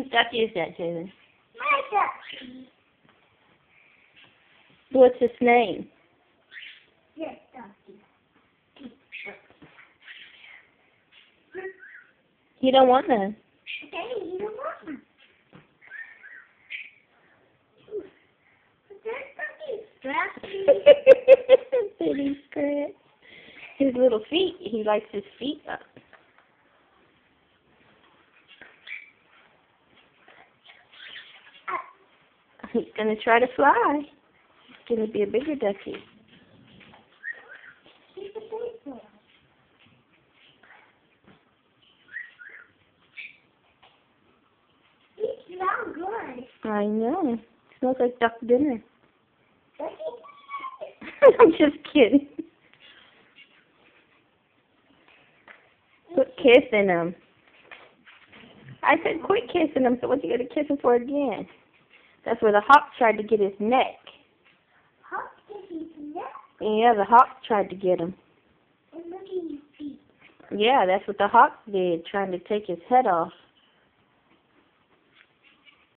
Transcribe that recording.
Whose ducky is that, Jaden? My ducky. What's its name? Yes, ducky. You don't want none. Daddy, you don't want one. But that ducky is scratchy. Bitty scratch. His little feet. He likes his feet up. He's gonna try to fly. He's gonna be a bigger ducky. He's a big one. It smells good. I know. Smells like duck dinner. Ducky? I'm just kidding. Quit kissing him. I said quit kissing him, so what you gonna kiss him for again? That's where the hawk tried to get his neck. Hawk is his neck. Yeah, the hawk tried to get him. And look at his feet. Yeah, that's what the hawk did, trying to take his head off.